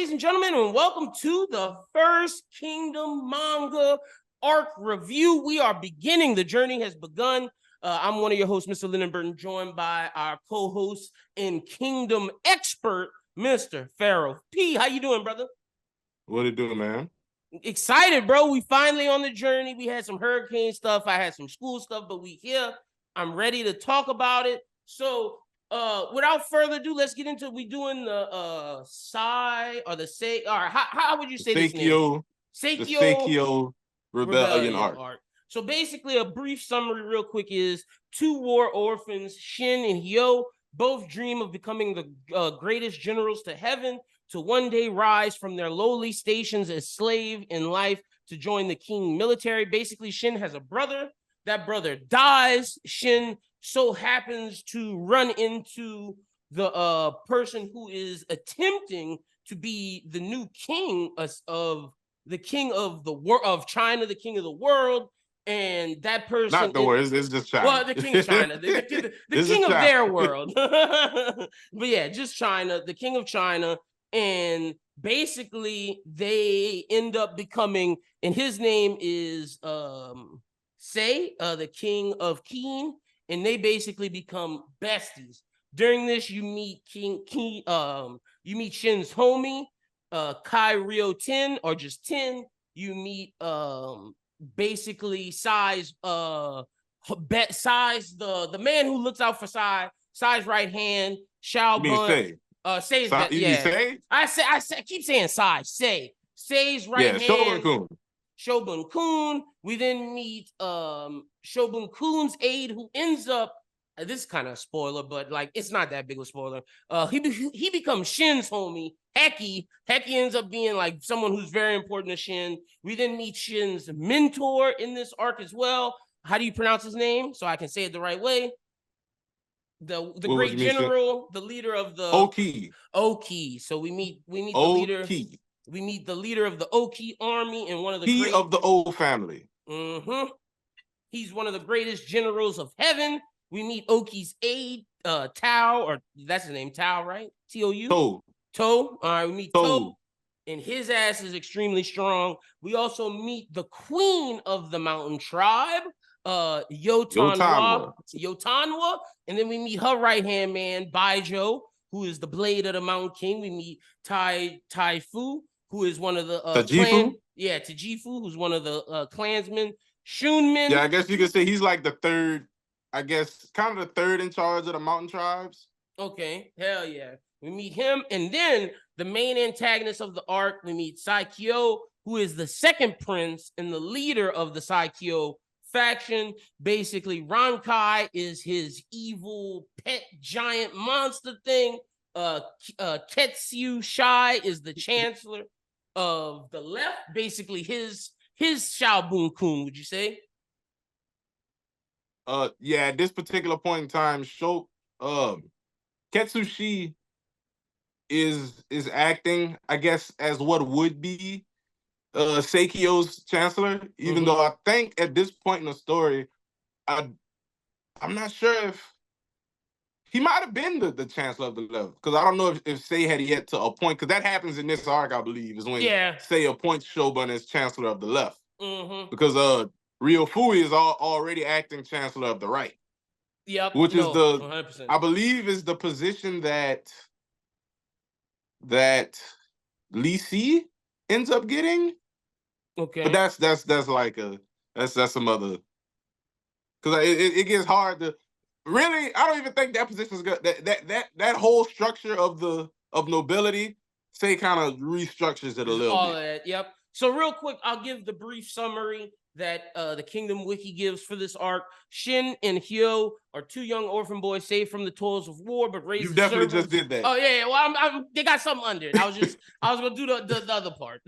ladies and gentlemen, and welcome to the First Kingdom manga arc review. We are beginning. The journey has begun. I'm one of your hosts, Mr. Lyn Burton, joined by our co-host and Kingdom expert, Mr. Phareaux. P, how you doing, brother? What it doing, man? Excited, bro. We finally on the journey. We had some hurricane stuff. I had some school stuff, but we here. I'm ready to talk about it. So, without further ado, let's get into it. We doing the Sei or the Sei. All right, how would you say this name? Sei Kyou Rebellion arc. So basically, a brief summary, real quick, is two war orphans, Shin and Hyo, both dream of becoming the greatest generals to heaven, to one day rise from their lowly stations as slave in life to join the king military. Basically, Shin has a brother. That brother dies. Shin so happens to run into the person who is attempting to be the new king of the king of the world of China, the king of the world. And that person, not the world, it's just China. Well, the king of China, the king of their world. But yeah, just China, the king of China. And basically, they end up becoming, and his name is Sei, the king of Keen, and they basically become besties. During this, you meet you meet Shin's homie, Kai Ryo 10, or just 10. You meet basically Sai's the man who looks out for Sai's right hand, Xiao Bun. Sei's Sei? I keep saying Sei. Sei's right hand. Shobun Kun. We then meet Shobun Kun's aide, who ends up, this is kind of a spoiler, but like it's not that big of a spoiler. He becomes Shin's homie, Heki. Heki ends up being like someone who's very important to Shin. We then meet Shin's mentor in this arc as well. How do you pronounce his name so I can say it the right way? The great general, the leader of the Oki. So we meet the leader. We meet the leader of the Oki army and one of the of the old family. He's one of the greatest generals of heaven. We meet Oki's aide, Tao, or that's his name, Tao, right? Tou. All right, we meet Tou, and his ass is extremely strong. We also meet the queen of the mountain tribe, Yotanwa, and then we meet her right-hand man, Baijo, who is the blade of the Mountain King. We meet Tai Fu, who is one of the Tajifu, who's one of the clansmen. Shunmin. Yeah, I guess you could say he's like the third, I guess, kind of the third in charge of the mountain tribes. Okay, hell yeah. We meet him, and then the main antagonist of the arc, we meet Sei Kyou, who is the second prince and the leader of the Sei Kyou faction. Basically, Rankai is his evil pet giant monster thing. Tetsu Shai is the chancellor of the left. Basically, his Xiaobun Kun, would you say? Yeah, at this particular point in time, Ketsushi is acting, I guess, as what would be Sei Kyou's chancellor, even though I think at this point in the story, I'm not sure if he might have been the chancellor of the left, because I don't know if Sei had yet to appoint, because that happens in this arc, I believe, is when Sei appoints Shogun as chancellor of the left. Because Ryo Fui is already acting chancellor of the right. Yep. Which is 100%. I believe is the position that Lee Si ends up getting. Okay. But that's some other, because it gets hard to really. I don't even think that position is good. That whole structure of nobility, Sei kind of restructures it a little bit. Yep. So real quick, I'll give the brief summary that the Kingdom Wiki gives for this arc. Shin and Hyo are two young orphan boys saved from the toils of war, but raised. You definitely just did that. Oh yeah. Well, they got something under it. I was gonna do the other part.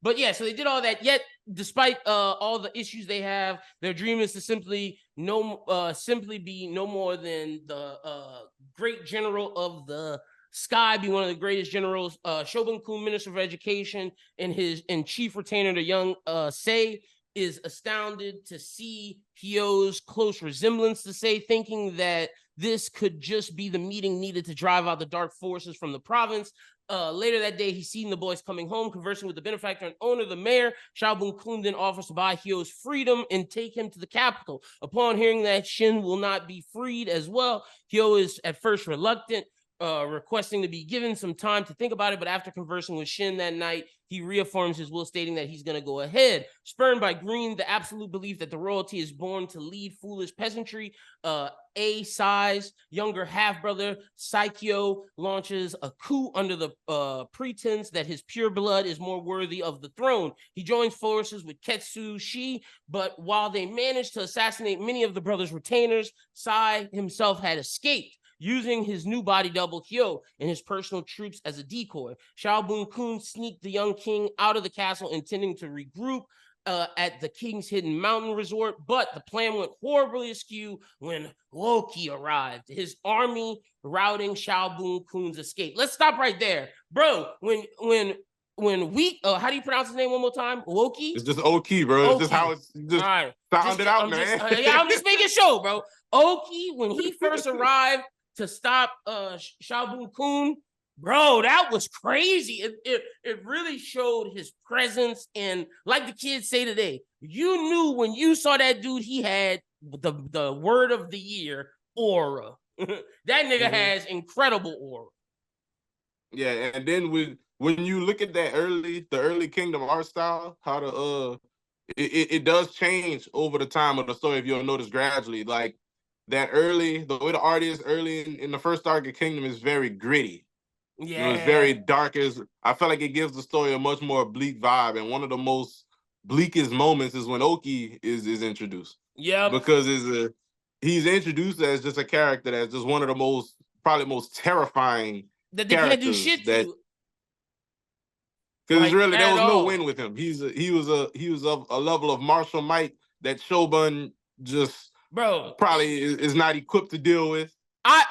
But yeah, so they did all that. Yet, despite all the issues they have, their dream is to simply be no more than the great general of the sky, be one of the greatest generals. Shogun Kun, Minister of Education, and chief retainer, the young Sei, is astounded to see Hyo's close resemblance to Sei, thinking that this could just be the meeting needed to drive out the dark forces from the province. Later that day, he's seen the boys coming home, conversing with the benefactor and owner, the mayor. Xiaobun Kun then offers to buy Hyo's freedom and take him to the capital. Upon hearing that Shin will not be freed as well, Hyo is at first reluctant, requesting to be given some time to think about it. But after conversing with Shin that night, he reaffirms his will, stating that he's going to go ahead. Spurned by Green, the absolute belief that the royalty is born to lead foolish peasantry, Sai's younger half-brother, Sei Kyou, launches a coup under the pretense that his pure blood is more worthy of the throne. He joins forces with Ketsu Shi, but while they managed to assassinate many of the brothers' retainers, Sai himself had escaped, using his new body double Hyo and his personal troops as a decoy. Xiaobun Kun sneaked the young king out of the castle, intending to regroup at the King's Hidden Mountain Resort, but the plan went horribly askew when Loki arrived, his army routing Xiaobun Kun's escape. Let's stop right there. Bro, when we how do you pronounce his name one more time? Loki? It's just Oki, bro. Oki. It's just how it's just all right. sounded out, man. I'm just making sure, bro. Oki, when he first arrived to stop Xiaobun Kun, bro, that was crazy. It really showed his presence, and like the kids say today, you knew when you saw that dude, he had the word of the year, aura. That nigga has incredible aura. Yeah, and then when you look at that the early Kingdom art style, how the it does change over the time of the story. If you'll notice gradually, like that the way the art is early in the first arc of Kingdom is very gritty. Yeah, it's very dark. I feel like it gives the story a much more bleak vibe, and one of the most bleakest moments is when Oki is introduced. Yeah, because he's introduced as just a character that's just one of the probably most terrifying that they can't do shit to. Because really there was no win with him. He was of a level of martial might that Shogun just probably is not equipped to deal with.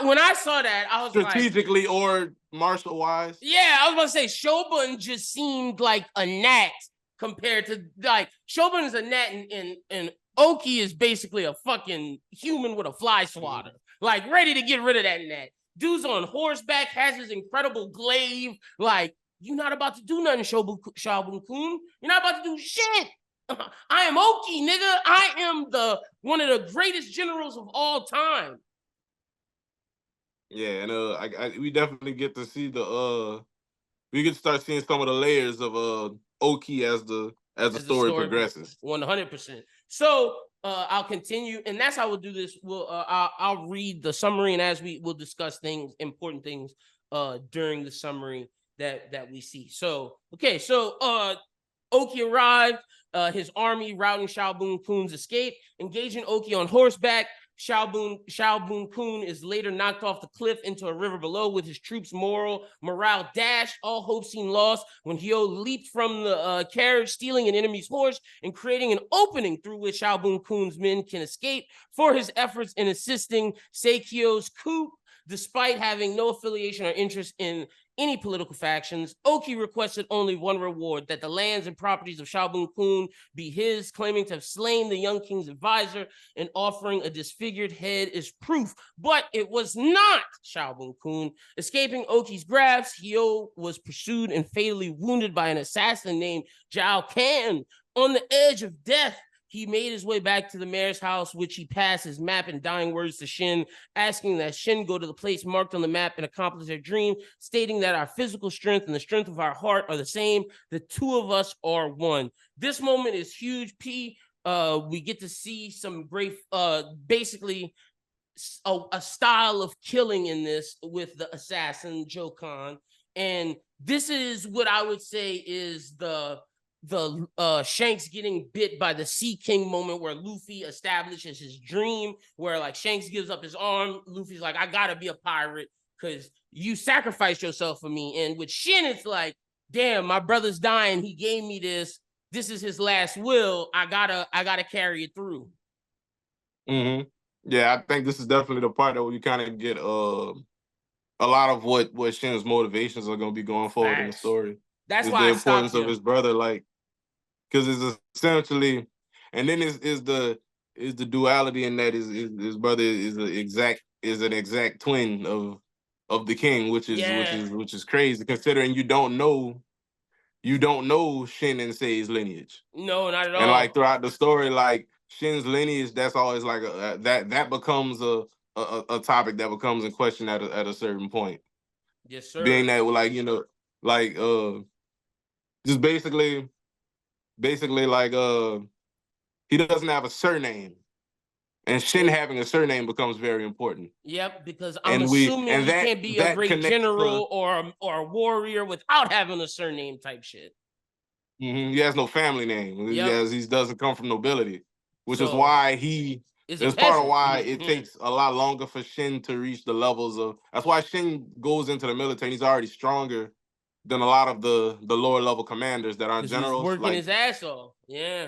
When I saw that, I was strategically or martial wise. Yeah, I was about to say Shogun just seemed like a gnat compared to like Shogun is a gnat and Oki is basically a fucking human with a fly swatter, like ready to get rid of that gnat. Dude's on horseback, has his incredible glaive. Like, you're not about to do nothing, Xiaobun Kun. You're not about to do shit. I am Oki, nigga. I am one of the greatest generals of all time. Yeah, and we definitely get to see we get to start seeing some of the layers of Oki as the story progresses. 100%. So I'll continue, and that's how we'll do this. I'll read the summary, and as we'll discuss important things during the summary that we see. So okay, so Oki arrived, his army routing Xiaobun Kun's escape, engaging Oki on horseback. Xiaobun Kun is later knocked off the cliff into a river below with his troops' morale dashed, all hope seemed lost when Hyo leaped from the carriage, stealing an enemy's horse and creating an opening through which Xiaobun Kun's men can escape. For his efforts in assisting Sei Kyou's coup, despite having no affiliation or interest in any political factions, Oki requested only one reward, that the lands and properties of Xiaobun Kun be his, claiming to have slain the young king's advisor and offering a disfigured head as proof. But it was not Xiaobun Kun. Escaping Oki's grasp, Hyo was pursued and fatally wounded by an assassin named Zhao Kan. On the edge of death, he made his way back to the mayor's house, which he passed his map and dying words to Shin, asking that Shin go to the place marked on the map and accomplish their dream, stating that our physical strength and the strength of our heart are the same. The two of us are one. This moment is huge, P. We get to see some great, basically, a style of killing in this with the assassin, Joe Khan. And this is what I would say is the Shanks getting bit by the Sea King moment, where Luffy establishes his dream, where like Shanks gives up his arm, Luffy's like, I gotta be a pirate because you sacrificed yourself for me. And with Shin, it's like, damn, my brother's dying, he gave me this is his last will, I gotta carry it through. Yeah, I think this is definitely the part that we kind of get a lot of what Shin's motivations are going to be going forward in the story. That's why the importance of his brother, like, because it's essentially, and then is the duality in that his brother is an exact twin of the king, which is crazy considering you don't know Shin and Sei's lineage. No, not at all. And like throughout the story, like Shin's lineage, that's always like that becomes a topic that becomes in question at a certain point. Yes, sir. Being that like like just basically like he doesn't have a surname. And Shin having a surname becomes very important. Yep, because I'm assuming he can't be a great general or a warrior without having a surname type shit. He has no family name. Yep. He doesn't come from nobility, which is why it's part of why it takes a lot longer for Shin to reach the levels of. That's why Shin goes into the military. He's already stronger than a lot of the lower level commanders that aren't generals. He's working his ass off. Yeah.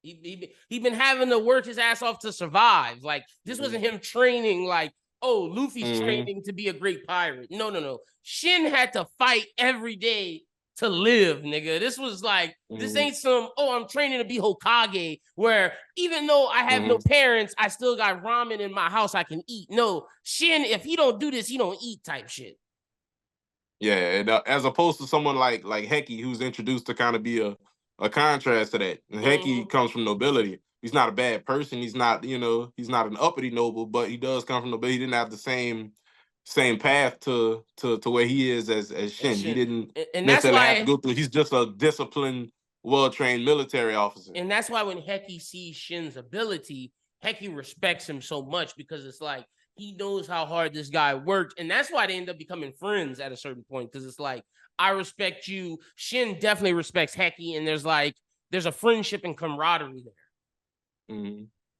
He been having to work his ass off to survive. Like, this wasn't him training like, oh, Luffy's training to be a great pirate. No. Shin had to fight every day to live, nigga. This was like, this ain't some, oh, I'm training to be Hokage, where even though I have no parents, I still got ramen in my house I can eat. No, Shin, if he don't do this, he don't eat type shit. Yeah, and, as opposed to someone like Heki, who's introduced to kind of be a contrast to that. And Heki comes from nobility. He's not a bad person. He's not, he's not an uppity noble, but he does come from nobility. He didn't have the same path to where he is as Shin. He didn't necessarily have to go through. He's just a disciplined, well-trained military officer. And that's why when Heki sees Shin's ability, Heki respects him so much, because it's like, he knows how hard this guy worked. And that's why they end up becoming friends at a certain point. Because it's like, I respect you. Shin definitely respects Heki. And there's a friendship and camaraderie there.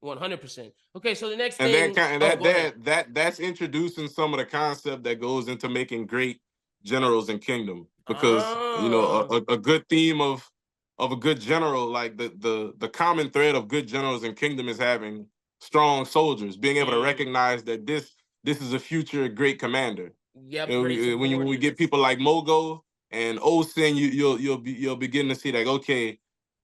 100%. Okay, so the next thing. That's introducing some of the concept that goes into making great generals in Kingdom. Because, a good theme of a good general, like the common thread of good generals in Kingdom is having strong soldiers, being able to recognize that this is a future great commander. Yep. When we get people like Mogo and Osen, you'll begin to see like, okay,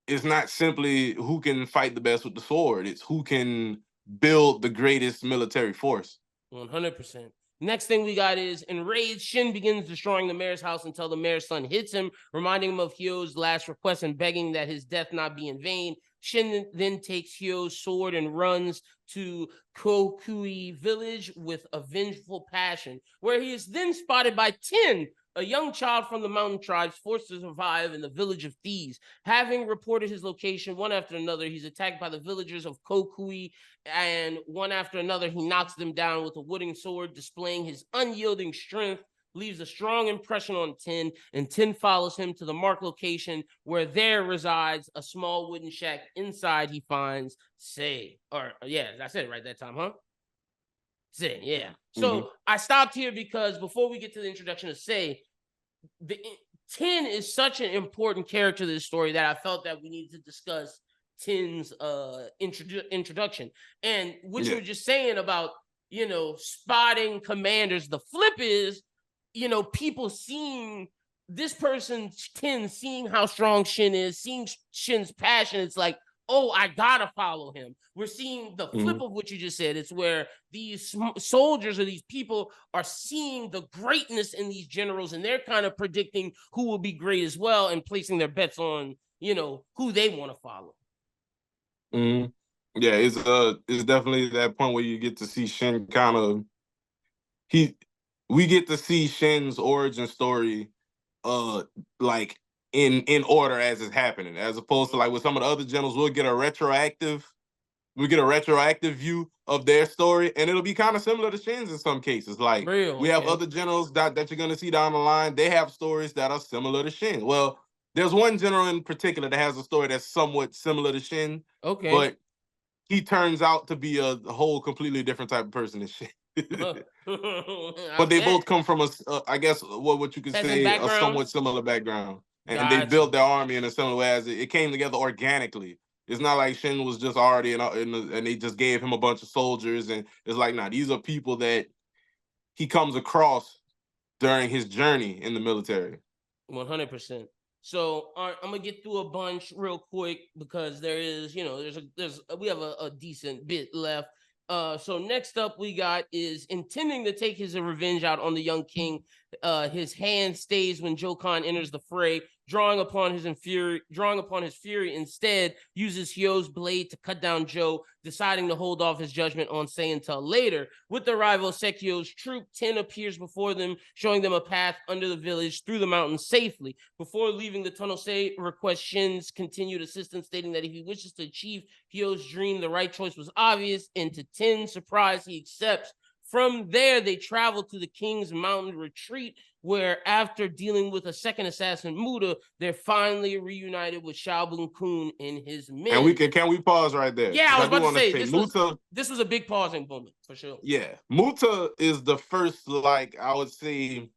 it's not simply who can fight the best with the sword; it's who can build the greatest military force. 100%. Next thing we got is enraged, Shin begins destroying the mayor's house until the mayor's son hits him, reminding him of Hyo's last request and begging that his death not be in vain. Shin then takes Hyo's sword and runs to Kokui village with a vengeful passion, where he is then spotted by Ten, a young child from the mountain tribes forced to survive in the village of thieves. Having reported his location one after another, he's attacked by the villagers of Kokui, and one after another, he knocks them down with a wooden sword, displaying his unyielding strength, leaves a strong impression on Ten, and Ten follows him to the marked location, where there resides a small wooden shack. Inside, he finds Sei. I said it right that time, huh? Sei, yeah. So I stopped here because before we get to the introduction of Sei, Ten is such an important character to this story that I felt that we needed to discuss Ten's introduction. And what you were just saying about, spotting commanders, the flip is, people seeing this person, Ten, seeing how strong Shin is, seeing Shin's passion, it's like, oh, I gotta follow him. We're seeing the flip of what you just said. It's where these soldiers or these people are seeing the greatness in these generals, and they're kind of predicting who will be great as well and placing their bets on, who they want to follow. Yeah, it's definitely that point where you get to see Shin we get to see Shin's origin story like in order as it's happening, as opposed to like with some of the other generals, we'll get a retroactive view of their story, and it'll be kind of similar to Shin's in some cases. Like we have other generals that you're gonna see down the line, they have stories that are similar to Shin. Well, there's one general in particular that has a story that's somewhat similar to Shin, but he turns out to be a whole completely different type of person than Shin. But they both come from I guess what you could say a somewhat similar background, and they built their army in a similar way. As it came together organically. It's not like Shin was just already and they just gave him a bunch of soldiers, and it's like, nah, these are people that he comes across during his journey in the military. 100%. So I'm gonna get through a bunch real quick because there is, we have a decent bit left. So next up we got is intending to take his revenge out on the young king. His hand stays when Jokan enters the fray, drawing upon his fury. Instead, uses Hyo's blade to cut down Joe, deciding to hold off his judgment on Sei until later. With the arrival of Sei Kyou's troop, Ten appears before them, showing them a path under the village through the mountains safely. Before leaving the tunnel, Sei requests Shin's continued assistance, stating that if he wishes to achieve Hyo's dream, the right choice was obvious, and to Ten's surprise, he accepts. From there, they travel to the king's mountain retreat, where after dealing with a second assassin, Muda, they're finally reunited with Xiaobun-kun and his men. And can we pause right there? Yeah, I was about to say this was a big pausing moment for sure. Yeah, Muta is the first, like, I would say,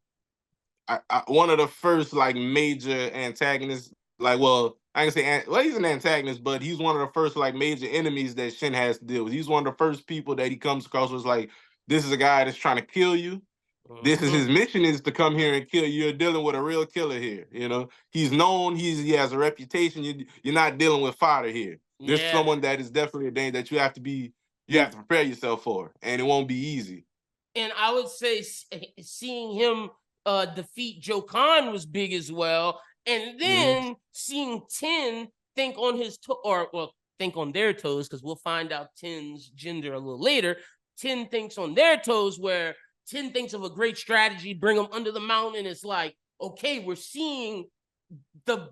one of the first like major antagonists. Like, well, I can say, well, he's an antagonist, but he's one of the first like major enemies that Shin has to deal with. He's one of the first people that he comes across was like, this is a guy that's trying to kill you. This is his mission, is to come here and kill you. You're dealing with a real killer here. You know, he's known. He has a reputation. You're not dealing with fodder here. There's someone that is definitely a danger that you have to prepare yourself for, and it won't be easy. And I would say seeing him defeat Jokan was big as well. And then seeing Ten think on his think on their toes, because we'll find out Ten's gender a little later. Ten thinks on their toes, where Ten thinks of a great strategy, bring them under the mountain. It's like, okay, we're seeing the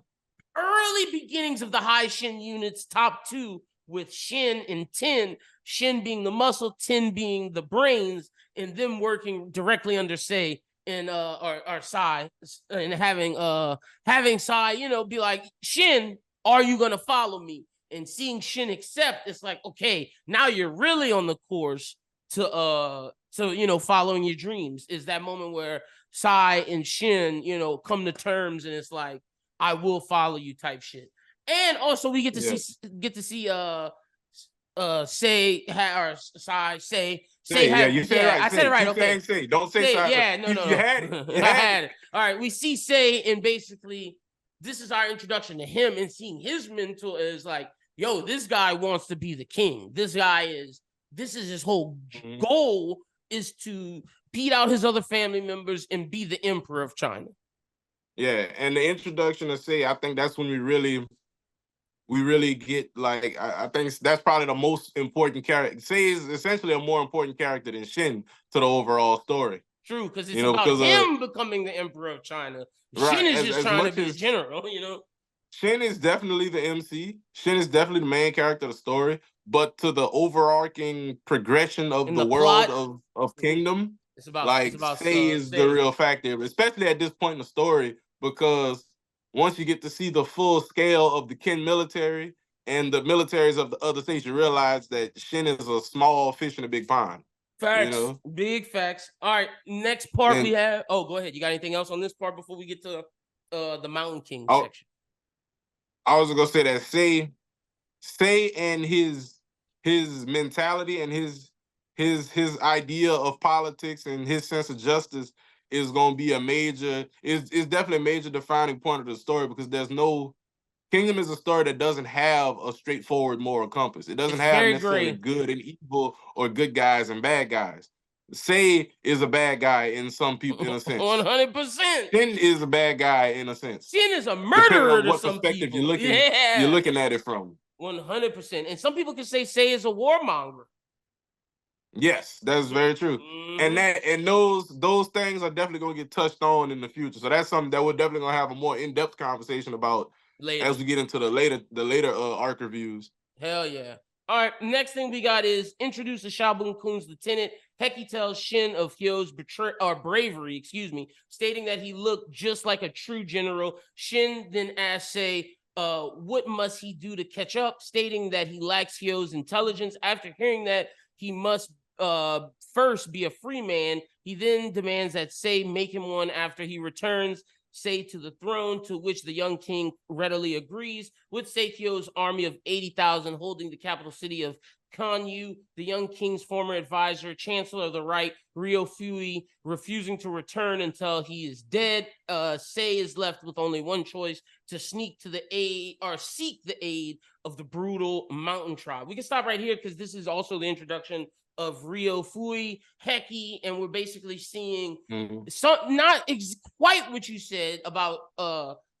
early beginnings of the high Shin units, top two, with Shin and Ten. Shin being the muscle, Ten being the brains, and them working directly under Sei and or Sai, and having Sai, you know, be like, Shin, are you gonna follow me? And seeing Shin accept, it's like, okay, now you're really on the course to you know, following your dreams. Is that moment where Sai and Shin, you know, come to terms, and it's like, I will follow you type shit. And also we get to see Sei or Sai say. You said it right. I said it right. Okay. Say. Don't say Sai. Yeah, no. You had it. I had it. All right. We see Sei, and basically this is our introduction to him, and seeing his mentor is like, yo, this guy wants to be the king. This is his whole goal, is to beat out his other family members and be the emperor of China. Yeah, and the introduction of Sei, I think that's when we really get, like, I think that's probably the most important character. Sei is essentially a more important character than Shin to the overall story. True, because it's about him becoming the emperor of China. Right. Shin is just trying to be a general, you know? Shin is definitely the MC. Shin is definitely the main character of the story. But to the overarching progression of the world of Kingdom, it's about Sei is the real factor, especially at this point in the story, because once you get to see the full scale of the Qin military and the militaries of the other states, you realize that Shin is a small fish in a big pond. Facts. You know? Big facts. All right, next part we have. Oh, go ahead. You got anything else on this part before we get to the Mountain King section? I was gonna say that Sei and his mentality and his idea of politics and his sense of justice is going to be is definitely a major defining point of the story, because Kingdom is a story that doesn't have a straightforward moral compass. It doesn't have necessarily good and evil or good guys and bad guys. Sei is a bad guy in some people, in a sense. 100%. Shin is a bad guy in a sense. Shin is a murderer to some people. You're looking at it from. 100%. And some people can say Sei is a warmonger. Yes, that's very true. And those things are definitely going to get touched on in the future. So that's something that we're definitely going to have a more in-depth conversation about later, as we get into the later arc reviews. Hell yeah. All right, next thing we got is introduce the Xiaobun-kun's lieutenant. Heki tells Shin of Hyo's bravery, stating that he looked just like a true general. Shin then asks Sei, what must he do to catch up, stating that he lacks Hyo's intelligence. After hearing that he must first be a free man, he then demands that Sei make him one after he returns Sei to the throne, to which the young king readily agrees. With Sei Kyou's army of 80,000 holding the capital city of Kanyu, the young king's former advisor, Chancellor of the Right, Ryo Fui, refusing to return until he is dead, Sei is left with only one choice: to seek the aid of the brutal mountain tribe. We can stop right here because this is also the introduction of Ryo Fui, Heki, and we're basically seeing not quite what you said about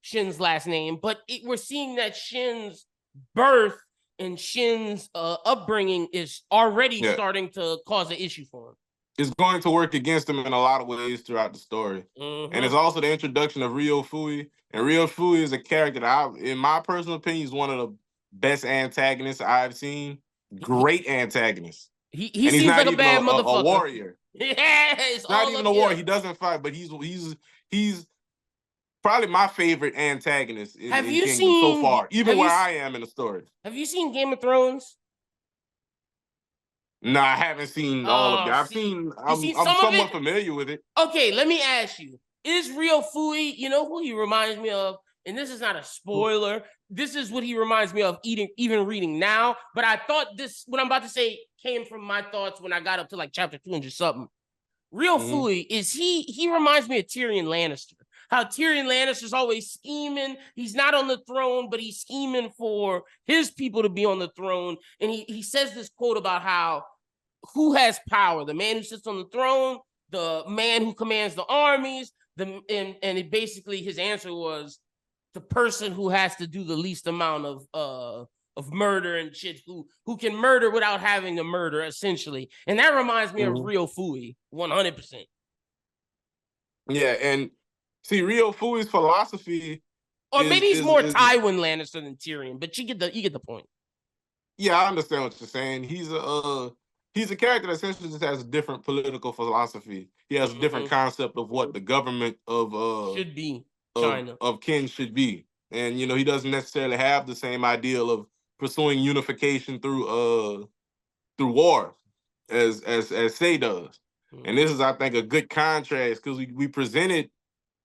Shin's last name, but we're seeing that Shin's birth and Shin's upbringing is already starting to cause an issue for him. It's going to work against him in a lot of ways throughout the story. And it's also the introduction of Ryo Fui. And Ryo Fui is a character that, in my personal opinion, is one of the best antagonists I've seen. Great antagonist. He seems like a bad motherfucker. A warrior. Yeah, it's not even a warrior. He doesn't fight, but he's probably my favorite antagonist in Kingdom so far, even where I am in the story. Have you seen Game of Thrones? No, I haven't seen all of it. I'm somewhat familiar with it. Okay, let me ask you. Is Ryo Fui, you know who he reminds me of? And this is not a spoiler. This is what he reminds me of even reading now. But I thought what I'm about to say came from my thoughts when I got up to like chapter 200 something. Ryo Fui, he reminds me of Tyrion Lannister. How Tyrion Lannister's always scheming. He's not on the throne, but he's scheming for his people to be on the throne. And he says this quote about who has power? The man who sits on the throne, the man who commands the armies, and basically his answer was the person who has to do the least amount of murder and shit, who can murder without having to murder, essentially. And that reminds me of Ryo Fui, 100%. Yeah, and see, Ryo Fui's philosophy, or maybe he's more Tywin Lannister than Tyrion, but you get the point. Yeah, I understand what you're saying. He's a character that essentially just has a different political philosophy. He has a different concept of what the government of should be China of Kin should be, and he doesn't necessarily have the same ideal of pursuing unification through war as Sei does. And this is, I think, a good contrast because we presented.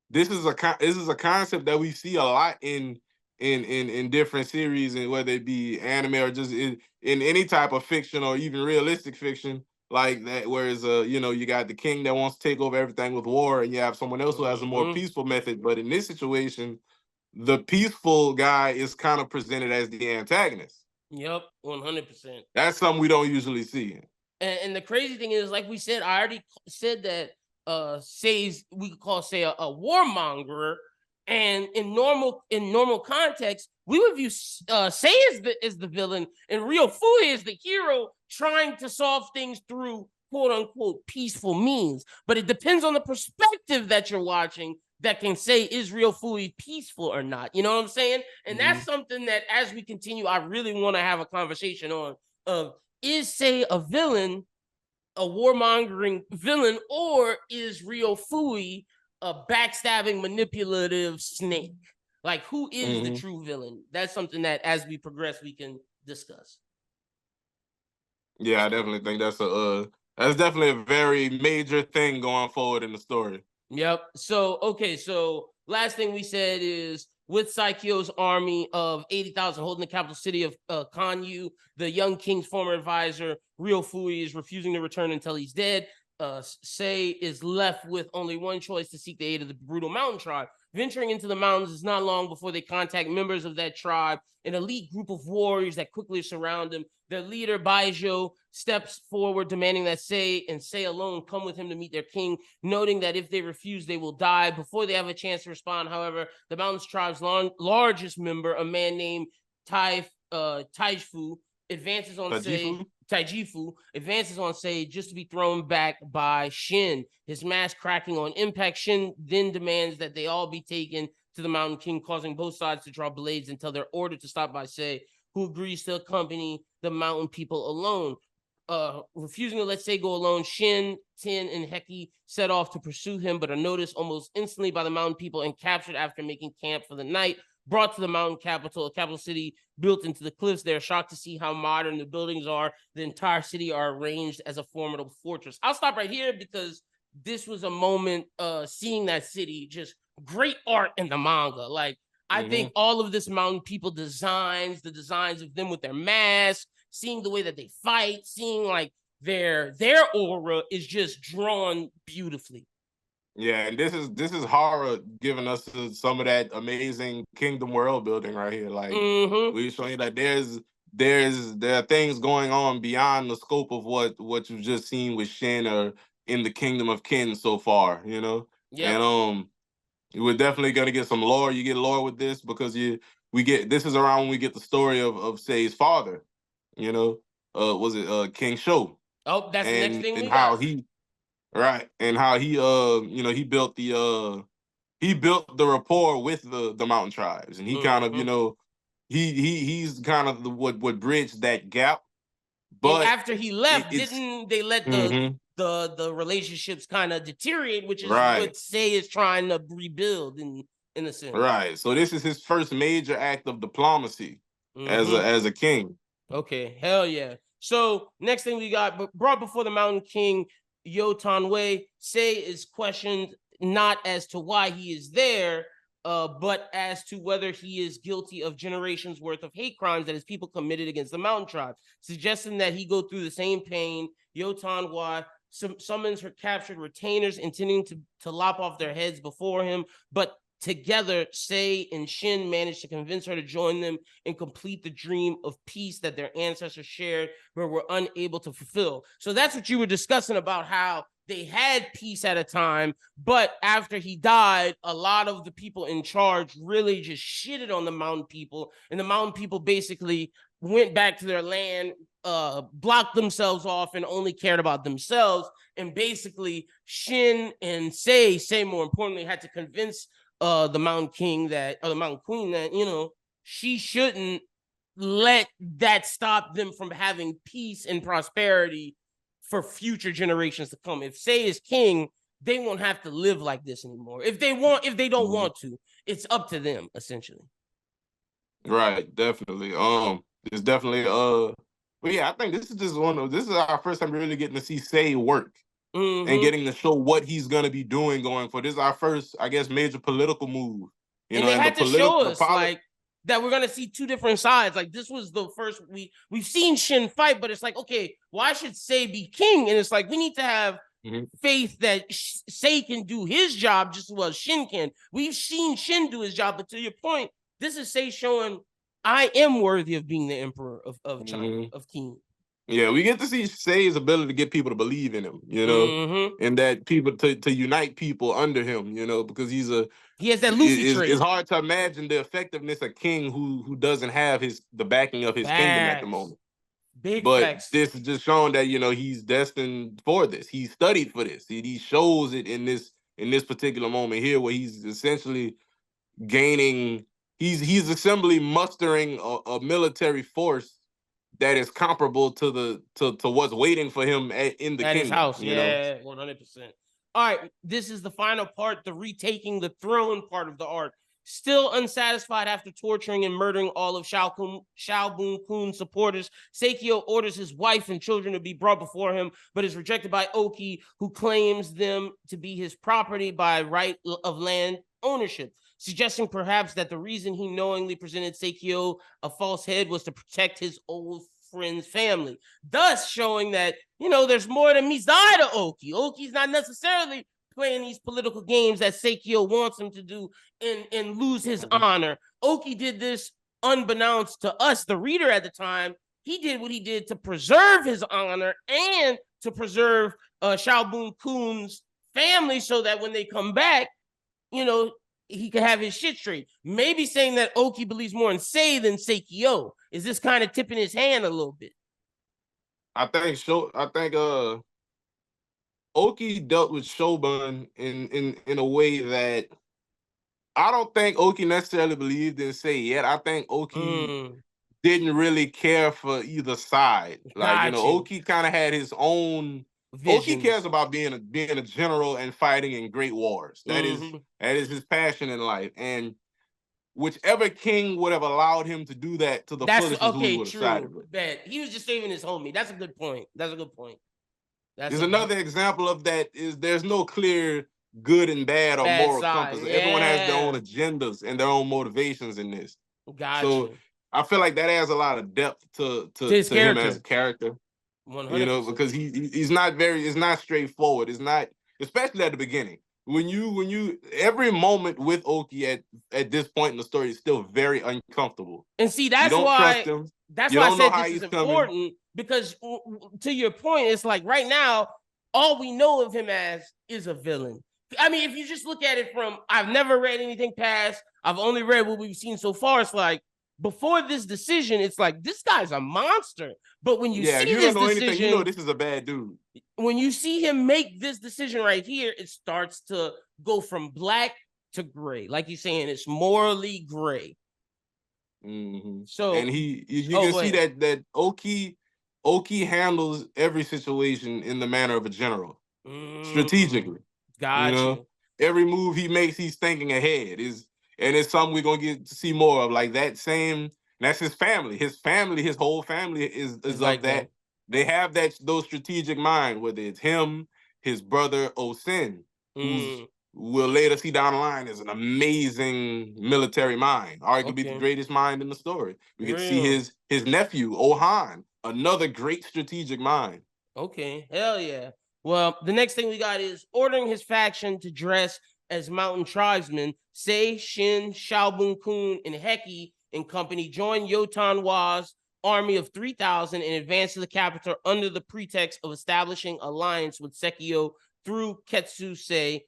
This is a concept that we see a lot in different series, and whether it be anime or just in any type of fiction or even realistic fiction like that. Whereas you got the king that wants to take over everything with war, and you have someone else who has a more peaceful method. But in this situation, the peaceful guy is kind of presented as the antagonist. Yep, 100%. That's something we don't usually see. And the crazy thing is, like we said, I already said that we could call Sei a warmonger, and in normal context, we would view Sei as the villain and Ryo Fui is the hero trying to solve things through quote unquote peaceful means. But it depends on the perspective that you're watching that can say, is Ryo Fui peaceful or not? You know what I'm saying? And that's something that, as we continue, I really want to have a conversation on of, is Sei a villain, a warmongering villain, or is Ryo Fui a backstabbing, manipulative snake? Like, who is the true villain? That's something that, as we progress, we can discuss. Yeah, I definitely think that's definitely a very major thing going forward in the story. Yep. So last thing we said is, with Sei Kyou's army of 80,000 holding the capital city of Kanyu, the young king's former advisor, Ryo Fui, is refusing to return until he's dead. Sei is left with only one choice: to seek the aid of the brutal mountain tribe. Venturing into the mountains is not long before they contact members of that tribe, an elite group of warriors that quickly surround him. Their leader, Baijo, steps forward, demanding that Sei and Sei alone come with him to meet their king, noting that if they refuse, they will die. Before they have a chance to respond, however, the mountains tribe's largest member, a man named Taijifu, advances on Sei just to be thrown back by Shin. His mask cracking on impact, Shin then demands that they all be taken to the Mountain King, causing both sides to draw blades until they're ordered to stop by Sei, who agrees to accompany the mountain people alone. Refusing to let Sei go alone, Shin, Tin, and Heki set off to pursue him, but are noticed almost instantly by the mountain people and captured after making camp for the night. Brought to the mountain capital, a capital city built into the cliffs. They're shocked to see how modern the buildings are. The entire city are arranged as a formidable fortress. I'll stop right here because this was a moment seeing that city, just great art in the manga. Like, I think all of this mountain people designs, the designs of them with their masks, seeing the way that they fight, seeing like their aura is just drawn beautifully. Yeah, and this is horror giving us some of that amazing kingdom world building right here. Like we're showing you that there are things going on beyond the scope of what you've just seen with Shin or in the Kingdom of Kin so far, you know. Yep. And we're definitely gonna get some lore. You get lore with this because this is around when we get the story of Sei's father, you know. Was it King Sho? Oh, that's the next thing we how got. and how he he built the rapport with the mountain tribes, and he kind of, you know, he's kind of what bridged that gap. But and after he left, didn't they let the relationships kind of deteriorate, which is what Sei is trying to rebuild in a sense. Right. So this is his first major act of diplomacy as a king. Okay, hell yeah. So next thing we got, brought before the Mountain King Yotanwei, Sei is questioned not as to why he is there, but as to whether he is guilty of generations worth of hate crimes that his people committed against the mountain tribe, suggesting that he go through the same pain. Yotanwei summons her captured retainers, intending to lop off their heads before him, but together, Sei and Shin managed to convince her to join them and complete the dream of peace that their ancestors shared, but were unable to fulfill. So that's what you were discussing about how they had peace at a time, but after he died, a lot of the people in charge really just shitted on the mountain people, and the mountain people basically went back to their land, blocked themselves off, and only cared about themselves. And basically, Shin and Sei more importantly, had to convince the Mountain King or the Mountain Queen that, you know, she shouldn't let that stop them from having peace and prosperity for future generations to come. If Sei is king, they won't have to live like this anymore. If they don't want to, it's up to them, essentially. Right, definitely. It's definitely but yeah, I think this is our first time really getting to see Sei work. And getting to show what he's gonna be doing going forward. This is our first, I guess, major political move. They had to show us like that we're gonna see two different sides. Like this was the first we've seen Shin fight, but it's like, okay, why should Sei be king? And it's like we need to have faith that Sei can do his job just as well as Shin can. We've seen Shin do his job, but to your point, this is Sei showing I am worthy of being the emperor of China, of King. Yeah, we get to see Sei's ability to get people to believe in him, you know, and that people to unite people under him, you know, because he has that Luffy trait. It's hard to imagine the effectiveness of king who doesn't have the backing of his kingdom at the moment. But this is just showing that, you know, he's destined for this. He studied for this. He shows it in this particular moment here, where he's essentially gaining. He's essentially mustering a military force that is comparable to what's waiting for him in the kingdom, his house. You know? 100%. All right, this is the final part, the retaking the throne part of the arc. Still unsatisfied after torturing and murdering all of Xiaobun Kun's supporters, Sei Kyou orders his wife and children to be brought before him, but is rejected by Oki, who claims them to be his property by right of land ownership, suggesting perhaps that the reason he knowingly presented Sei Kyou a false head was to protect his old friend's family, thus showing that, you know, there's more than meets the eye to Oki. Oki's not necessarily playing these political games that Sei Kyou wants him to do and lose his honor. Oki did this unbeknownst to us, the reader at the time. He did what he did to preserve his honor and to preserve Xiaobun Kun's family so that when they come back, you know, he could have his shit straight. Maybe saying that Oki believes more in Sei than Sei Kyou. Is this kind of tipping his hand a little bit? I think Oki dealt with Shogun in a way that I don't think Oki necessarily believed in Sei yet. I think Oki didn't really care for either side. Like, you know, Oki kind of had his own visions. Oki cares about being a general and fighting in great wars. That is his passion in life. And whichever king would have allowed him to do that to the fullest is who he would have sided with. He was just saving his homie. That's a good point. There's another example of that is there's no clear good and bad or moral compass. Yeah. Everyone has their own agendas and their own motivations in this. Gotcha. So I feel like that adds a lot of depth to him as a character. 100%. You know, because it's not straightforward. It's not, especially at the beginning. when you every moment with Oki at this point in the story is still very uncomfortable. And see, You that's don't trust why him. that's You why I don't know said how this is he's coming. important, because to your point, it's like right now, all we know of him as is a villain. I mean, if you just look at it from, I've never read anything past, I've only read what we've seen so far. It's like, before this decision, it's like, this guy's a monster. But when you see if you this don't know anything, you know decision, this is a bad dude. when you see him make this decision right here, it starts to go from black to gray. Like you're saying, it's morally gray. Mm-hmm. So, and you can see that Oki handles every situation in the manner of a general, strategically. Got you. Every move he makes, he's thinking ahead. And it's something we're gonna get to see more of. Like that same, that's his family. His family, his whole family is like of that. They have those strategic mind, whether it's him, his brother Osin, who's we'll later see down the line is an amazing military mind, arguably the greatest mind in the story. We get to see his nephew Ohan, another great strategic mind. Okay, hell yeah. Well, the next thing we got is ordering his faction to dress as mountain tribesmen. Sei, Shin, Xiaobun-kun, and Heki and company join Yotan Wa's army of 3,000 and advance to the capital under the pretext of establishing alliance with Sei Kyou through Ketsu Sei,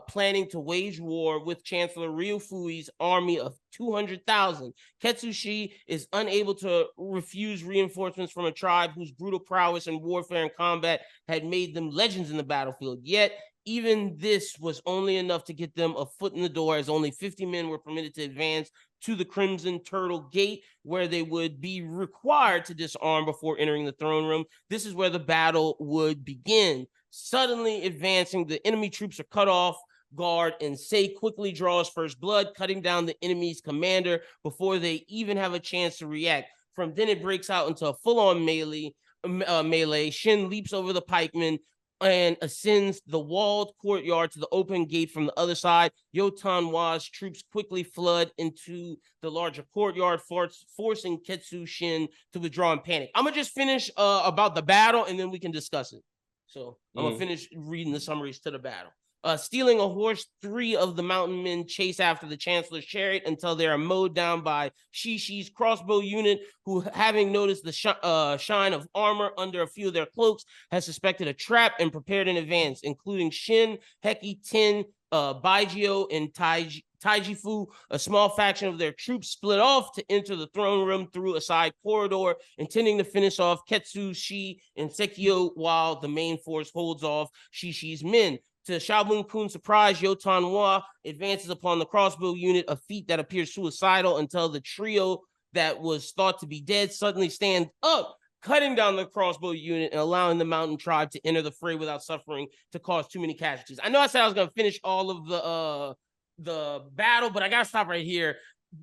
planning to wage war with Chancellor Ryofui's army of 200,000. Ketsushi is unable to refuse reinforcements from a tribe whose brutal prowess in warfare and combat had made them legends in the battlefield. Yet, even this was only enough to get them a foot in the door, as only 50 men were permitted to advance to the Crimson Turtle Gate, where they would be required to disarm before entering the throne room. This is where the battle would begin. Suddenly advancing, the enemy troops are cut off guard, and Sei quickly draws first blood, cutting down the enemy's commander before they even have a chance to react. From then it breaks out into a full-on melee. Shin leaps over the pikemen and ascends the walled courtyard to the open gate from the other side. Yotan Wa's troops quickly flood into the larger courtyard, forcing Ketsu Shin to withdraw in panic. I'm going to just finish about the battle, and then we can discuss it. So I'm going to finish reading the summaries to the battle. Stealing a horse, 3 of the mountain men chase after the Chancellor's chariot until they are mowed down by Shishi's crossbow unit, who, having noticed the shine of armor under a few of their cloaks, has suspected a trap and prepared in advance, including Shin, Heki, Tin, Baijio, and Taijifu. A small faction of their troops split off to enter the throne room through a side corridor, intending to finish off Ketsushi and Sei Kyou while the main force holds off Shishi's men. To Xiaobun-kun's surprise, Yotan Wa advances upon the crossbow unit, a feat that appears suicidal until the trio that was thought to be dead suddenly stand up, cutting down the crossbow unit and allowing the mountain tribe to enter the fray without suffering to cause too many casualties. I know I said I was going to finish all of the battle, but I got to stop right here.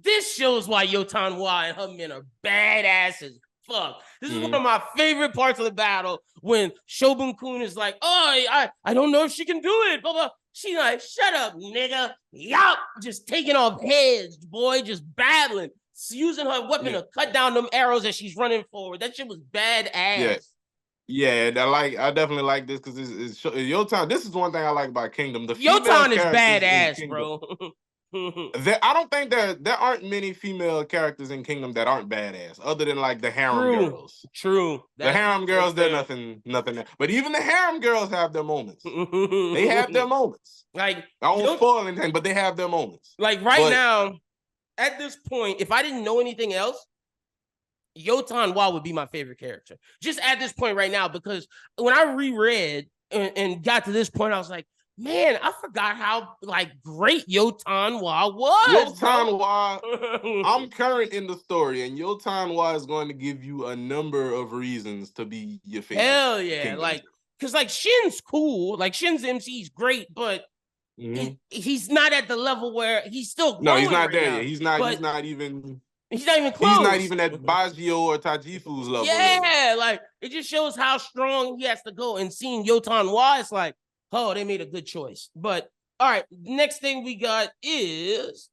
This shows why Yotan Wa and her men are badasses. Fuck. This is one of my favorite parts of the battle, when Shobun-kun is like, oh, I don't know if she can do it. Blah, blah. She's like, shut up, nigga. Yup. Just taking off heads, boy, just battling. Using her weapon to cut down them arrows as she's running forward. That shit was badass. Yeah, I definitely like this because it's Yotan. This is one thing I like about Kingdom. The Yotan is badass, bro. I don't think there aren't many female characters in Kingdom that aren't badass, other than like the harem girls. True. The harem girls, they're nothing. But even the harem girls have their moments. They have their moments. Like, I won't spoil anything, but they have their moments. Like now, at this point, if I didn't know anything else, Yotan Wa would be my favorite character. Just at this point right now, because when I reread and got to this point, I was like, man, I forgot how great Yotan Wa was. Yotan Wa, I'm current in the story, and Yotan Wa is going to give you a number of reasons to be your favorite. Hell yeah, because Shin's cool, Shin's MC is great, but he's not at the level where he's still growing. No, he's not right there now. yet. He's not even. He's not even close. He's not even at Baijio or Taijifu's level. Yeah, it just shows how strong he has to go. And seeing Yotan Wa, it's like, oh, they made a good choice. But all right, next thing we got is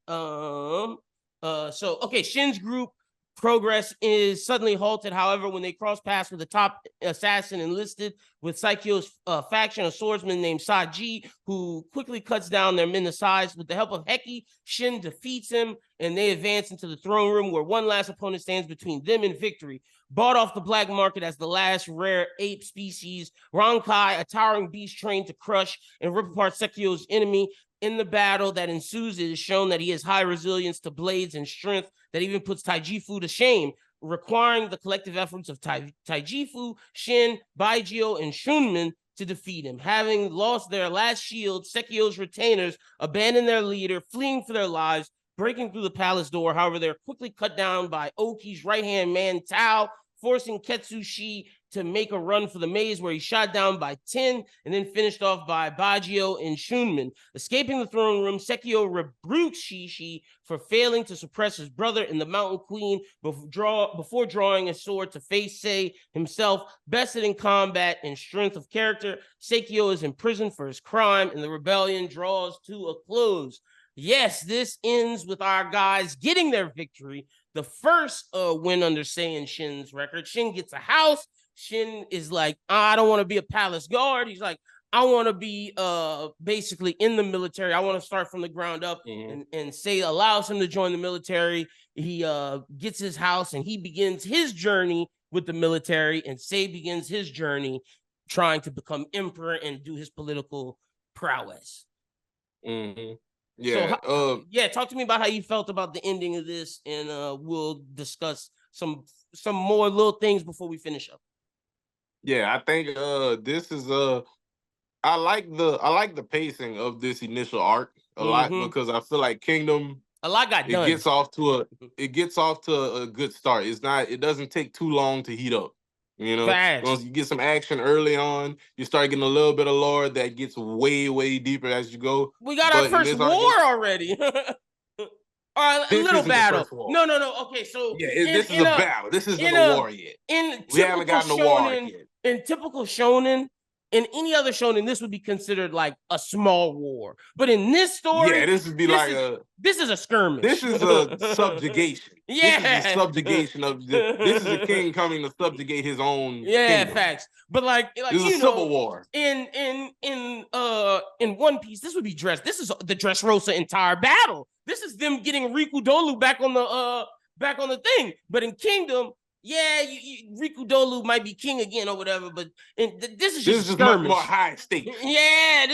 Shin's group Progress is suddenly halted, however, when they cross paths with the top assassin enlisted with Sei Kyou's faction, a swordsman named Saji, who quickly cuts down their men to size. With the help of Heki, Shin defeats him, and they advance into the throne room where one last opponent stands between them and victory. Bought off the black market as the last rare ape species, Rankai, a towering beast trained to crush and rip apart Sei Kyou's enemy. In the battle that ensues, it is shown that he has high resilience to blades and strength that even puts Taijifu to shame, requiring the collective efforts of Taijifu, Shin, Baijio, and Shunmin to defeat him. Having lost their last shield, Sei Kyou's retainers abandon their leader, fleeing for their lives, breaking through the palace door. However, they're quickly cut down by Oki's right-hand man, Tao, forcing Ketsushi to make a run for the maze, where he shot down by 10 and then finished off by Baijio and Shunmin. Escaping the throne room, Sei Kyou rebukes Shishi for failing to suppress his brother and the Mountain Queen before drawing a sword to face Sei himself. Bested in combat and strength of character, Sei Kyou is imprisoned for his crime, and the rebellion draws to a close. Yes, this ends with our guys getting their victory. The first win under Sei and Shin's record. Shin gets a house. Shin is like, I don't want to be a palace guard. He's like, I want to be basically in the military. I want to start from the ground up. And Sei allows him to join the military. He gets his house, and he begins his journey with the military. And Sei begins his journey trying to become emperor and do his political prowess. Yeah. So, talk to me about how you felt about the ending of this, and we'll discuss some more little things before we finish up. Yeah, I think this is I like the pacing of this initial arc a lot, because I feel like Kingdom a lot got done. It gets off to a good start. It doesn't take too long to heat up. You know, once you get some action early on, you start getting a little bit of lore that gets way, way deeper as you go. We got our first war already. All right, a little battle. No. Okay, so this is a battle. This isn't a war yet. We haven't gotten a war yet. In typical shonen, in any other shonen, this would be considered like a small war. But in this story, this would be this is a skirmish. This is a subjugation. This is a subjugation of this is a king coming to subjugate his own kingdom. Facts. But like this is a civil war. In One Piece, this would be dressed. This is the Dressrosa entire battle. This is them getting Rikudolu back on the thing. But in Kingdom, Rikudolu might be king again or whatever, but this is just much more high stakes. Yeah,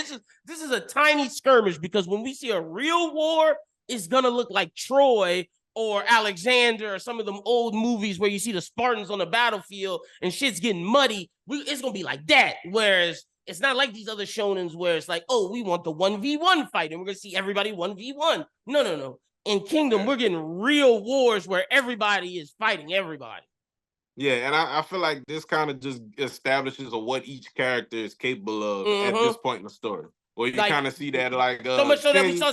this is a tiny skirmish, because when we see a real war, it's gonna look like Troy or Alexander or some of them old movies where you see the Spartans on the battlefield and shit's getting muddy. It's gonna be like that. Whereas it's not like these other shonens where it's like, oh, we want the 1v1 fight and we're gonna see everybody 1v1. No. In Kingdom, we're getting real wars where everybody is fighting everybody. Yeah, and I feel like this kind of just establishes what each character is capable of at this point in the story. Where you kind of see that, like so much so that we saw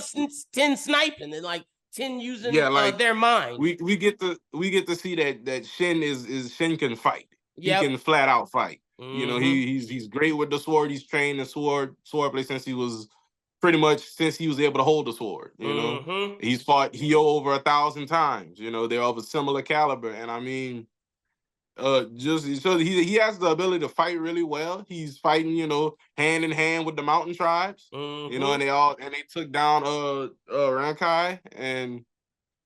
10 sniping and like 10 using their mind. We get to see that Shin can fight. He can flat out fight. You know, he's great with the sword. He's trained in swordplay since he was able to hold the sword. You know, he's fought Hyo over 1,000 times. You know, they're of a similar caliber, and I mean. Just so he has the ability to fight really well. He's fighting, hand in hand with the mountain tribes. You know, and they took down Rankai, and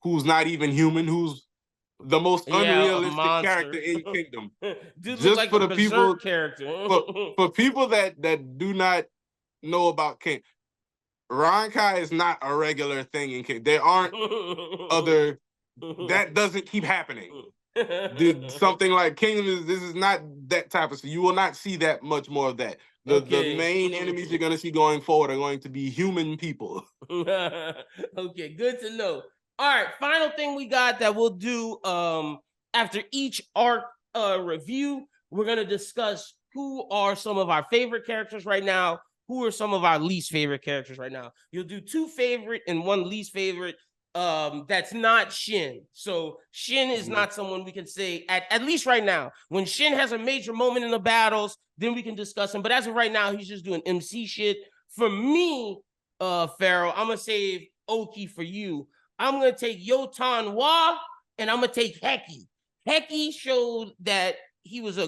who's not even human, who's the most unrealistic character in Kingdom. Dude, just like for the people character. for people that do not know about King, Rankai is not a regular thing in King. There aren't other. That doesn't keep happening. Did something like Kingdom this is not that type of. You will not see that much more of that. The main enemies you're gonna see going forward are going to be human people. Okay, good to know. All right, final thing we got that we'll do after each arc review, we're gonna discuss who are some of our favorite characters right now, who are some of our least favorite characters right now. You'll do 2 favorite and 1 least favorite. That's not Shin. So Shin is not someone we can say at least right now. When Shin has a major moment in the battles, then we can discuss him. But as of right now, he's just doing MC shit. For me, Phareaux, I'm gonna save Oki for you. I'm gonna take Yotan Wa and I'm gonna take Heki. Heki showed that he was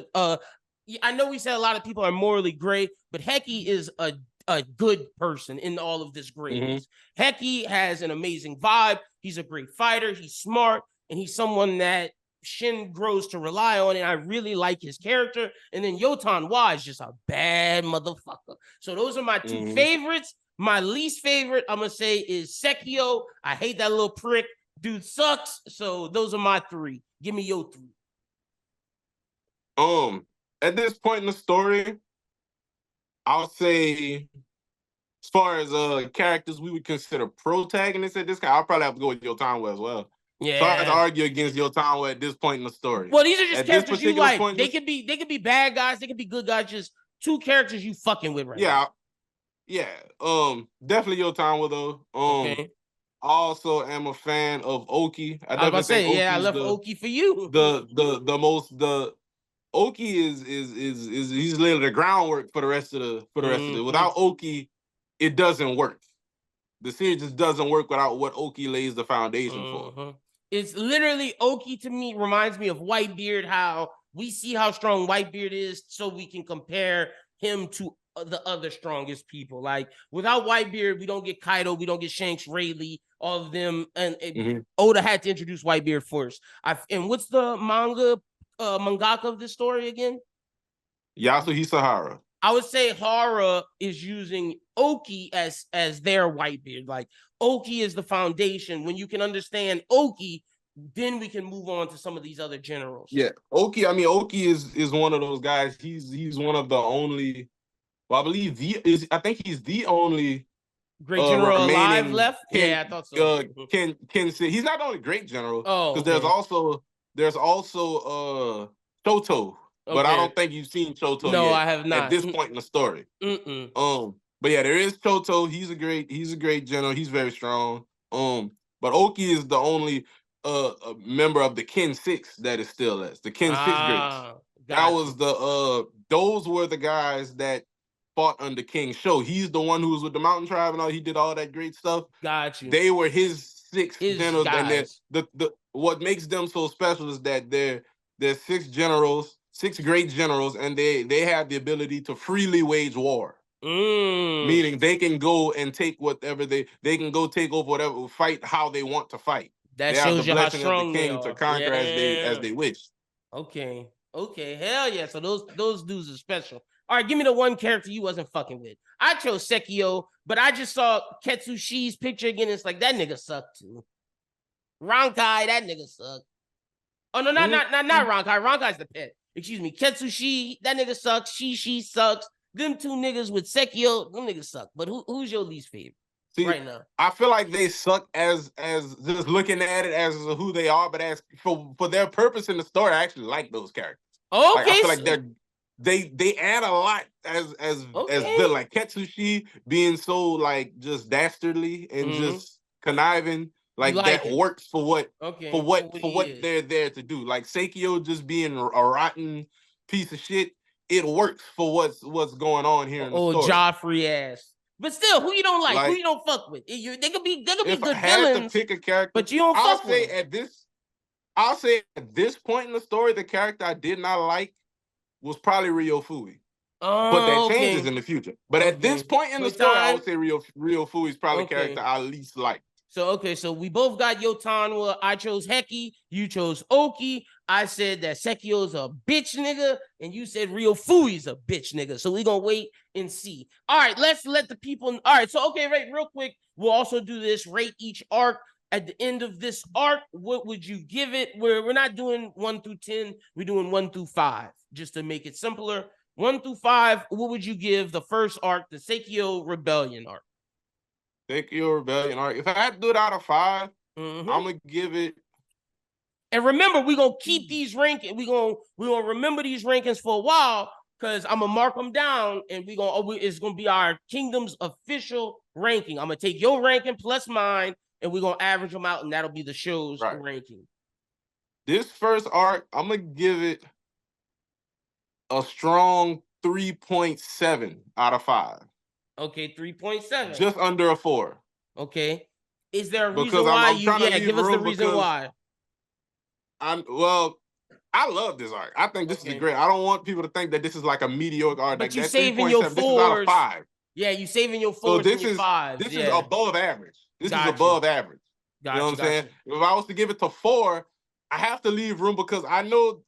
I know we said a lot of people are morally gray, but Heki is a good person in all of this grayness. Heki has an amazing vibe. He's a great fighter. He's smart, and he's someone that Shin grows to rely on, and I really like his character. And then Yotan Wa is just a bad motherfucker. So those are my two favorites. My least favorite, I'm gonna say, is Sekio. I hate that little prick. Dude sucks. So those are my three. Give me your three. At this point in the story, I'll say, as far as characters we would consider protagonists at this kind, I'll probably have to go with Yotanwa as well. Yeah. So I have to argue against Yotanwa at this point in the story. Well, these are just characters you like. They could be bad guys, they could be good guys, just two characters you fucking with right now. Yeah. Definitely Yotanwa though. Okay. I also am a fan of Oki. I was about to say, I left Oki for you. Oki is he's laying the groundwork for the rest of the Without Oki, it doesn't work. The series just doesn't work without what Oki lays the foundation for. It's literally Oki to me reminds me of Whitebeard, how we see how strong Whitebeard is so we can compare him to the other strongest people. Like without Whitebeard, we don't get Kaido, we don't get Shanks, Rayleigh, all of them. And Oda had to introduce Whitebeard first. And what's the mangaka of this story again? Yasuhisa Hara. I would say Hara is using Oki as their Whitebeard. Like Oki is the foundation. When you can understand Oki, then we can move on to some of these other generals. Yeah, Oki. I mean, Oki is one of those guys. He's one of the only. Well, I think he's the only great general alive left. Yeah, I thought so. He's not the only great general. Because there's also Shoto. But I don't think you've seen Shoto yet. No, I have not. At this point in the story. But yeah, there is Shoto. He's a great general. He's very strong. But Oki is the only a member of the Ken 6 that is still left. The Ken 6 greats. That was those were the guys that fought under King Sho. He's the one who was with the Mountain Tribe and all. He did all that great stuff. Got you. They were his 6 generals, guys. And what makes them so special is that they're 6 generals. 6 great generals, and they have the ability to freely wage war. Meaning they can go and take whatever they can go take over whatever, fight how they want to fight. That shows you how strong they are. To conquer as they wish. Okay, hell yeah. So those dudes are special. All right, give me the one character you wasn't fucking with. I chose Sekio, but I just saw Ketsushi's picture again. It's like that nigga sucked too. Rankai, that nigga sucked. Oh no, not Rankai. Rankai's the pet. Excuse me, Ketsushi, that nigga sucks. She sucks. Them two niggas with Sekio, them niggas suck. But who's your least favorite right now? I feel like they suck as just looking at it as who they are, but as for their purpose in the story, I actually like those characters. Okay, I feel like they add a lot as villain. Like Ketsushi being so like just dastardly and just conniving. Like that works for what they're there to do. Like Seikyo just being a rotten piece of shit, it works for what's going on here in the story. Joffrey ass. But still, who you don't like? Who you don't fuck with? They could be good villains. If I had to pick a character, but you don't fuck with them. I'll say at this point in the story, the character I did not like was probably Ryo Fui. But that changes in the future. But at this point in the story, I would say Ryo Fui is probably the character I least like. So we both got Yotanwa. I chose Heki. You chose Oki. I said that Sekio's a bitch nigga, and you said Ryo Fui's a bitch nigga. So we're gonna wait and see. All right, let's let the people. All right, so right, real quick, we'll also do this. Rate each arc. At the end of this arc, what would you give it? We're not doing 1 through 10. We're doing 1 through 5, just to make it simpler. 1 through 5. What would you give the first arc, the Seikyo Rebellion arc? Seikyo Rebellion arc. If I had to do it out of 5, I'm gonna give it. And remember, we're gonna keep these rankings. We're gonna remember these rankings for a while, because I'm gonna mark them down, and it's gonna be our Kingdom's official ranking. I'm gonna take your ranking plus mine, and we're gonna average them out, and that'll be the show's ranking. This first arc, I'm gonna give it a strong 3.7 out of 5. Okay, 3.7. Just under a 4. Okay. Is there a reason why give us the reason why? I love this arc. I think this is great. I don't want people to think that this is like a mediocre arc. But like you that saving your 3.7. This is out of 5. Yeah, you saving your 4s and your 5s. This is above average. This is Gotcha. above average. You know what I'm saying? If I was to give it to 4, I have to leave room because I know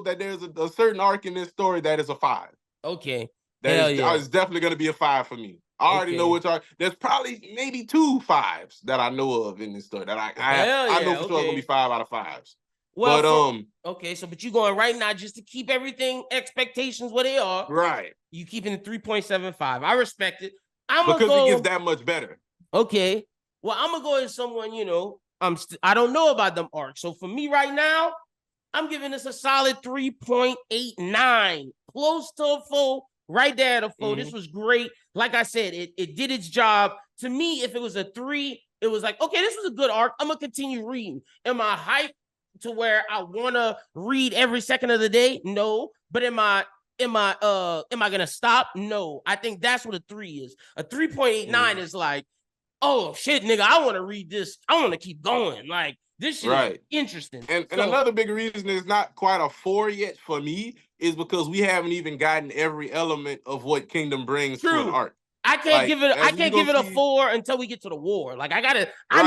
that there's a certain arc in this story that is a 5. Okay. It's definitely going to be a 5 for me. I already know which arc. There's probably maybe 2 5s that I know of in this story that I know for sure going to be 5 out of 5s. Well, but you going right now just to keep everything expectations where they are. Right. You keeping it 3.75. I respect it. Because it gets that much better. Okay. Well, I'm gonna go as someone, I don't know about them arcs. So for me right now, I'm giving this a solid 3.89. Close to a full, right there at a full. This was great. Like I said, it did its job. To me, if it was a 3, it was like, okay, this was a good arc. I'm gonna continue reading. Am I hyped to where I wanna read every second of the day? No. But am I gonna stop? No. I think that's what a 3 is. A 3.89 is like, oh shit, nigga, I want to read this. I want to keep going. Like, this shit is interesting. And another big reason it's not quite a 4 yet for me is because we haven't even gotten every element of what Kingdom brings to an arc. I can't give it a 4 until we get to the war. Like, I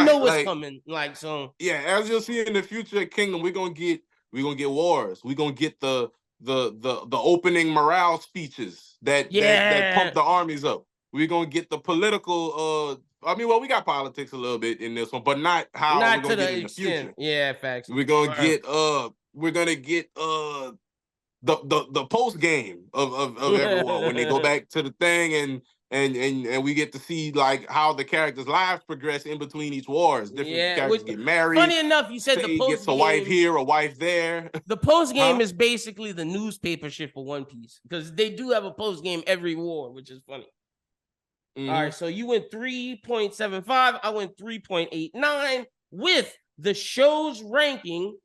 know what's coming. Like, so yeah, as you'll see in the future Kingdom, we're gonna get wars. We're gonna get the opening morale speeches that pump the armies up. We're gonna get the political we got politics a little bit in this one, but not how we're gonna get in the future. Yeah, facts. We're gonna get the post game of everyone when they go back to the thing and we get to see like how the characters' lives progress in between each wars. Different characters get married. Funny enough, you said the post gets a wife here, a wife there. The post game is basically the newspaper shit for One Piece because they do have a post game every war, which is funny. All right, so you went 3.75. I went 3.89 with the show's ranking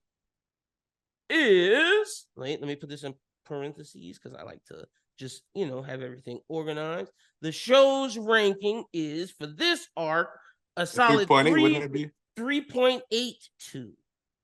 is. Let me put this in parentheses because I like to just, have everything organized. The show's ranking is for this arc a solid 3.82.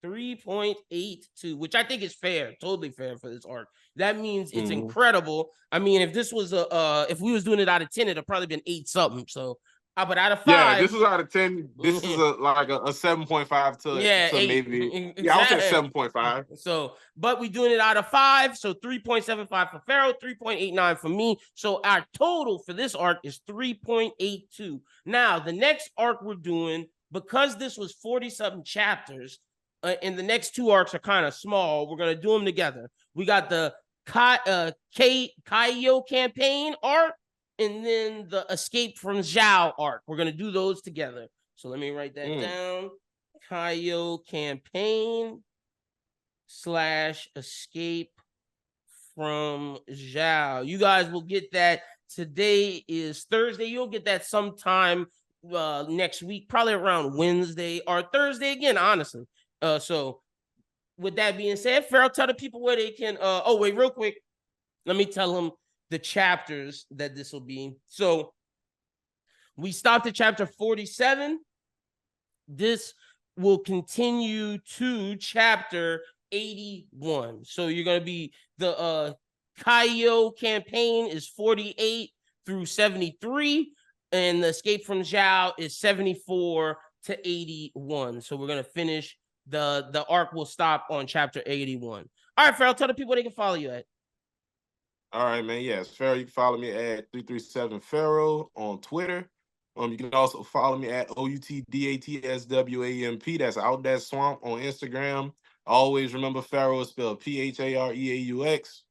3.82, which I think is fair, totally fair for this arc. That means it's incredible. I mean, if this was if we was doing it out of 10, it'd probably been 8 something. So, but out of 5, yeah, this is out of 10. This is like a 7.5 to 8, maybe. Exactly. Yeah, I would say 7.5. So, but we doing it out of 5. So 3.75 for Phareaux, 3.89 for me. So our total for this arc is 3.82. Now the next arc we're doing, because this was 40-something chapters. And the next 2 arcs are kind of small. We're going to do them together. We got the Kyou campaign arc and then the Escape from Zhao arc. We're going to do those together. So let me write that down. Kyou campaign / Escape from Zhao. You guys will get that. Today is Thursday. You'll get that sometime next week, probably around Wednesday or Thursday again, honestly. So with that being said, Phareaux, tell the people where they can wait, real quick. Let me tell them the chapters that this will be. So we stopped at chapter 47. This will continue to chapter 81. So you're gonna be the Kyou campaign is 48 through 73, and the Escape from Zhao is 74 to 81. So we're gonna finish. The arc will stop on chapter 81. All right, Phareaux, tell the people they can follow you at. All right, man. Yes, Phareaux, you can follow me at 337 Phareaux on Twitter. You can also follow me at OUTDATSWAMP. That's Out That Swamp on Instagram. Always remember Phareaux is spelled PHAREAUX.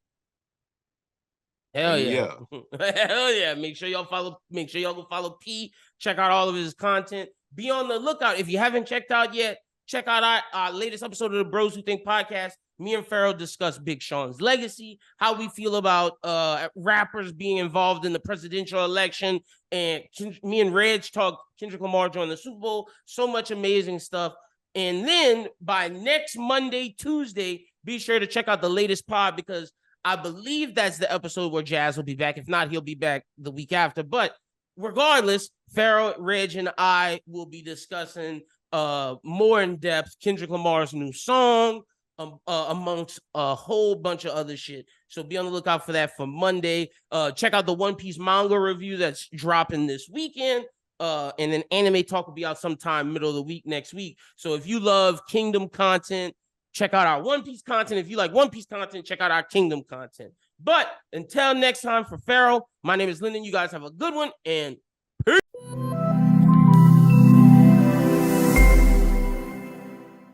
Hell yeah. Hell yeah. Make sure y'all go follow P. Check out all of his content. Be on the lookout. If you haven't checked out yet, check out our latest episode of the Bros Who Think podcast. Me and Phareaux discuss Big Sean's legacy, how we feel about rappers being involved in the presidential election, and me and Reg talk Kendrick Lamar joined the Super Bowl. So much amazing stuff. And then by next Monday, Tuesday, be sure to check out the latest pod because I believe that's the episode where Jazz will be back. If not, he'll be back the week after. But regardless, Phareaux, Reg, and I will be discussing more in depth Kendrick Lamar's new song, amongst a whole bunch of other shit. So be on the lookout for that for Monday. Check out the One Piece manga review that's dropping this weekend. And then Anime Talk will be out sometime middle of the week next week. So if you love Kingdom content, check out our One Piece content. If you like One Piece content, check out our Kingdom content. But until next time, for Phareaux, my name is Lyndon. You guys have a good one, and